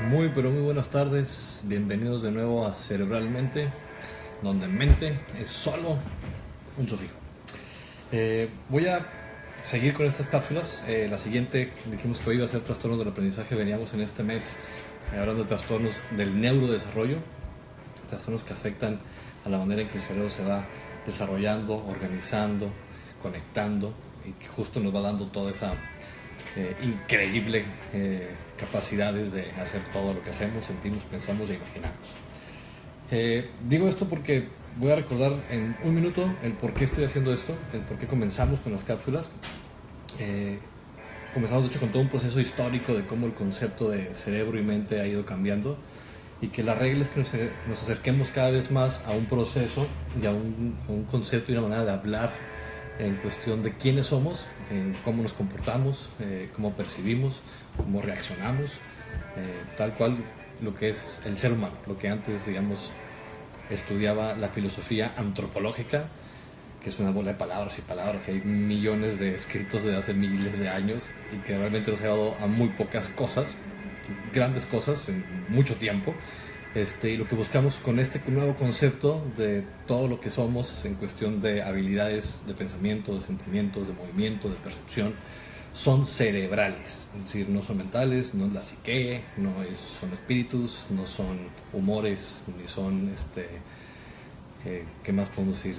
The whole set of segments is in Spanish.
Muy, pero muy buenas tardes. Bienvenidos de nuevo a Cerebralmente, donde mente es solo un sufijo. Voy a seguir con estas cápsulas. La siguiente, dijimos que hoy iba a ser trastornos del aprendizaje. Veníamos en este mes hablando de trastornos del neurodesarrollo, trastornos que afectan a la manera en que el cerebro se va desarrollando, organizando, conectando, y que justo nos va dando toda esa increíble capacidades de hacer todo lo que hacemos, sentimos, pensamos e imaginamos. Digo esto porque voy a recordar en un minuto el por qué estoy haciendo esto, el por qué comenzamos con las cápsulas. Comenzamos de hecho con todo un proceso histórico de cómo el concepto de cerebro y mente ha ido cambiando, y que la regla es que nos acerquemos cada vez más a un proceso y a un concepto y una manera de hablar en cuestión de quiénes somos, cómo nos comportamos, cómo percibimos, cómo reaccionamos, tal cual lo que es el ser humano, lo que antes, digamos, estudiaba la filosofía antropológica, que es una bola de palabras y palabras, y hay millones de escritos de hace miles de años, y que realmente nos ha llevado a muy pocas cosas, grandes cosas, en mucho tiempo. Y lo que buscamos con este nuevo concepto de todo lo que somos en cuestión de habilidades de pensamiento, de sentimientos, de movimiento, de percepción, son cerebrales, es decir, no son mentales, no es la psique, son espíritus, no son humores, ni son ¿qué más podemos decir?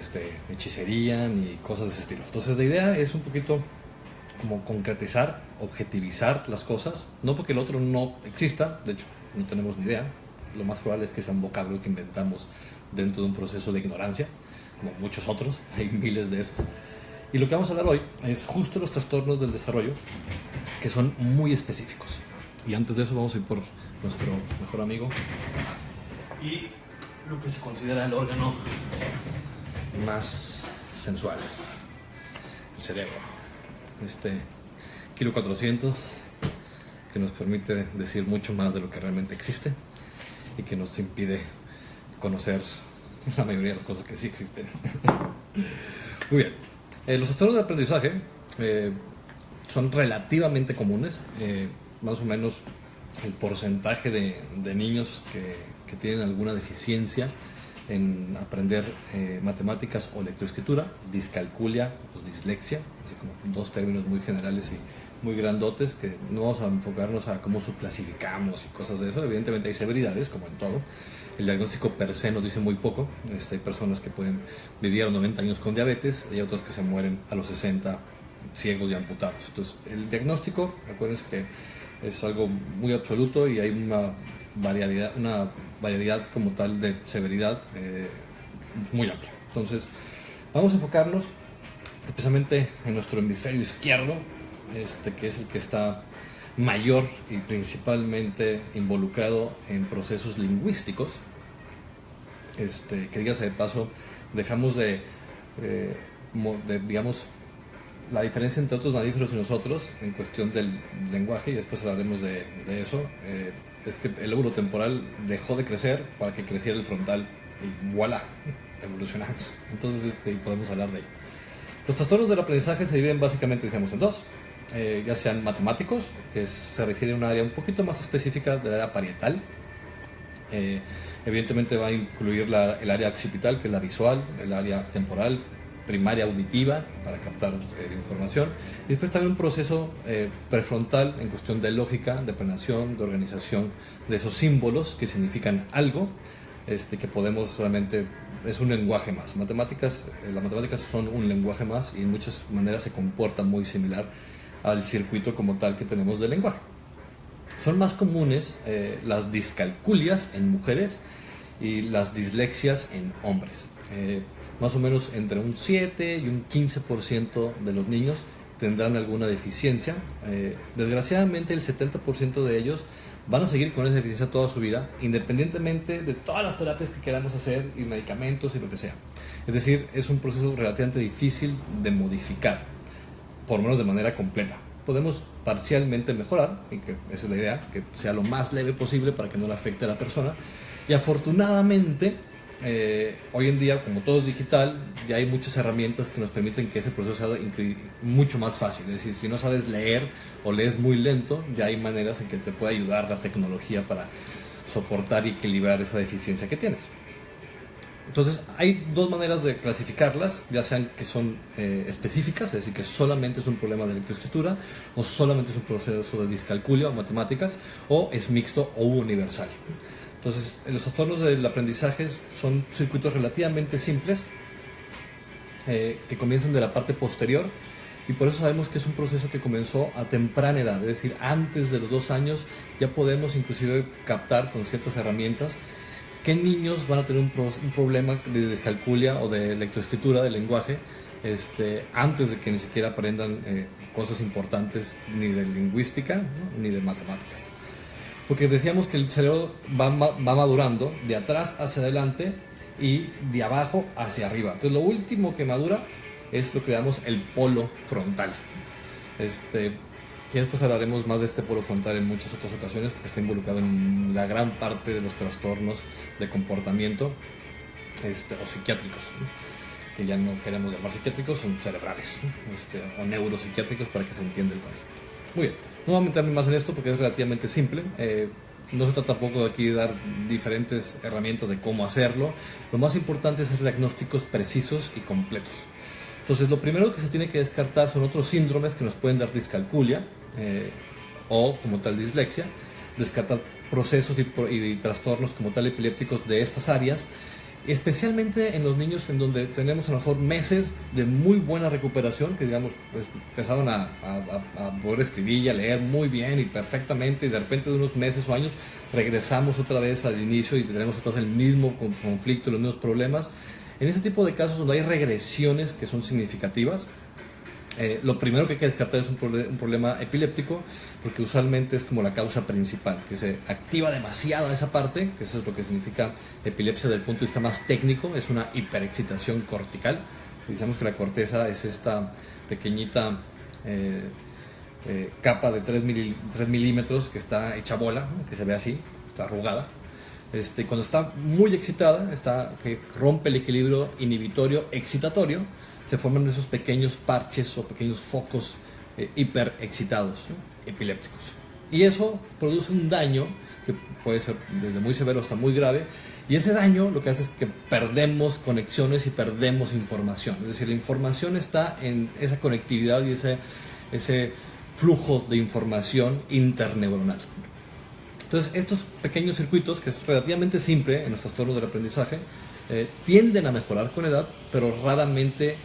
Hechicería, ni cosas de ese estilo. Entonces la idea es un poquito como concretizar, objetivizar las cosas, no porque el otro no exista, de hecho no tenemos ni idea. Lo más probable es que sea un vocablo que inventamos dentro de un proceso de ignorancia, como muchos otros, hay miles de esos. Y lo que vamos a hablar hoy es justo los trastornos del desarrollo, que son muy específicos. Y antes de eso vamos a ir por nuestro mejor amigo y lo que se considera el órgano más sensual, el cerebro. Kilo 400, que nos permite decir mucho más de lo que realmente existe y que nos impide conocer la mayoría de las cosas que sí existen. Muy bien. Los trastornos de aprendizaje son relativamente comunes. Más o menos el porcentaje de niños que tienen alguna deficiencia en aprender matemáticas o lectoescritura, discalculia o dislexia, así como dos términos muy generales y muy grandotes, que no vamos a enfocarnos a cómo subclasificamos y cosas de eso. Evidentemente hay severidades, como en todo. El diagnóstico per se nos dice muy poco. Hay personas que pueden vivir a los 90 años con diabetes, y hay otros que se mueren a los 60 ciegos y amputados. Entonces el diagnóstico, acuérdense que es algo muy absoluto, y hay una variedad como tal de severidad muy amplia. Entonces vamos a enfocarnos especialmente en nuestro hemisferio izquierdo, que es el que está mayor y principalmente involucrado en procesos lingüísticos. Que digas de paso, dejamos digamos, la diferencia entre otros mamíferos y nosotros en cuestión del lenguaje, y después hablaremos de eso. Es que el lóbulo temporal dejó de crecer para que creciera el frontal, y voilà, evolucionamos. Entonces podemos hablar de ello. Los trastornos del aprendizaje se dividen básicamente, decíamos, en dos. Ya sean matemáticos, que se refiere a un área un poquito más específica del área parietal. Evidentemente va a incluir el área occipital, que es la visual, el área temporal, primaria auditiva, para captar información, y después también un proceso prefrontal en cuestión de lógica, de planeación, de organización de esos símbolos que significan algo, que podemos realmente, es un lenguaje más. Las matemáticas son un lenguaje más, y en muchas maneras se comporta muy similar al circuito como tal que tenemos del lenguaje. Son más comunes las discalculias en mujeres y las dislexias en hombres. Más o menos entre un 7 y un 15% de los niños tendrán alguna deficiencia. Desgraciadamente el 70% de ellos van a seguir con esa deficiencia toda su vida, independientemente de todas las terapias que queramos hacer y medicamentos y lo que sea. Es decir, es un proceso relativamente difícil de modificar, por lo menos de manera completa. Podemos parcialmente mejorar, y que esa es la idea, que sea lo más leve posible para que no le afecte a la persona. Y afortunadamente hoy en día, como todo es digital, ya hay muchas herramientas que nos permiten que ese proceso sea mucho más fácil. Es decir, si no sabes leer o lees muy lento, ya hay maneras en que te puede ayudar la tecnología para soportar y equilibrar esa deficiencia que tienes. Entonces, hay dos maneras de clasificarlas, ya sean que son específicas, es decir, que solamente es un problema de lectoescritura, o solamente es un proceso de discalculia o matemáticas, o es mixto o universal. Entonces, los trastornos del aprendizaje son circuitos relativamente simples que comienzan de la parte posterior, y por eso sabemos que es un proceso que comenzó a temprana edad, es decir, antes de los 2 años ya podemos inclusive captar con ciertas herramientas qué niños van a tener un problema de descalculia o de lectoescritura, de lenguaje, antes de que ni siquiera aprendan cosas importantes ni de lingüística, ¿no?, ni de matemáticas. Porque decíamos que el cerebro va madurando de atrás hacia adelante y de abajo hacia arriba. Entonces lo último que madura es lo que llamamos el polo frontal. Y después hablaremos más de este polo frontal en muchas otras ocasiones, porque está involucrado en la gran parte de los trastornos de comportamiento o psiquiátricos, ¿no?, que ya no queremos llamar psiquiátricos, son cerebrales, ¿no?, o neuropsiquiátricos, para que se entienda el concepto. Muy bien, no voy a meterme más en esto porque es relativamente simple. No se trata tampoco de aquí de dar diferentes herramientas de cómo hacerlo. Lo más importante es hacer diagnósticos precisos y completos. Entonces, lo primero que se tiene que descartar son otros síndromes que nos pueden dar discalculia o como tal dislexia, descartar procesos y trastornos como tal epilépticos de estas áreas, especialmente en los niños en donde tenemos a lo mejor meses de muy buena recuperación, que digamos pues, empezaron a poder escribir y a leer muy bien y perfectamente, y de repente de unos meses o años regresamos otra vez al inicio y tenemos otra vez el mismo conflicto, los mismos problemas. En este tipo de casos donde hay regresiones que son significativas, lo primero que hay que descartar es un problema epiléptico, porque usualmente es como la causa principal, que se activa demasiado esa parte, que eso es lo que significa epilepsia desde el punto de vista más técnico, es una hiperexcitación cortical. Decimos que la corteza es esta pequeñita capa de 3 milímetros que está hecha bola, ¿no?, que se ve así, está arrugada. Cuando está muy excitada, que rompe el equilibrio inhibitorio excitatorio, se forman esos pequeños parches o pequeños focos hiperexcitados, ¿no?, epilépticos. Y eso produce un daño que puede ser desde muy severo hasta muy grave, y ese daño lo que hace es que perdemos conexiones y perdemos información. Es decir, la información está en esa conectividad y ese flujo de información interneuronal. Entonces, estos pequeños circuitos, que es relativamente simple en los trastornos del aprendizaje, tienden a mejorar con edad, pero raramente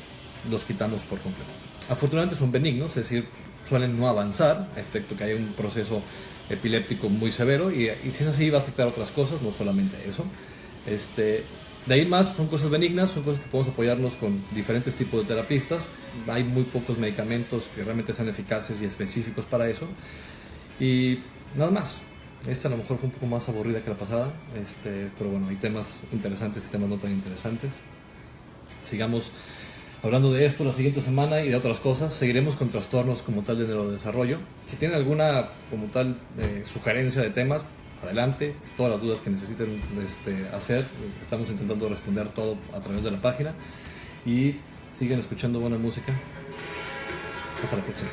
los quitamos por completo. Afortunadamente son benignos, es decir, suelen no avanzar, a efecto que hay un proceso epiléptico muy severo, y si es así va a afectar a otras cosas, no solamente eso. De ahí más son cosas benignas, son cosas que podemos apoyarnos con diferentes tipos de terapistas. Hay muy pocos medicamentos que realmente sean eficaces y específicos para eso, y nada más. Esta a lo mejor fue un poco más aburrida que la pasada, pero bueno, hay temas interesantes y temas no tan interesantes. Sigamos hablando de esto la siguiente semana y de otras cosas. Seguiremos con trastornos como tal de neurodesarrollo. Si tienen alguna como tal sugerencia de temas, adelante. Todas las dudas que necesiten hacer, estamos intentando responder todo a través de la página. Y siguen escuchando buena música. Hasta la próxima.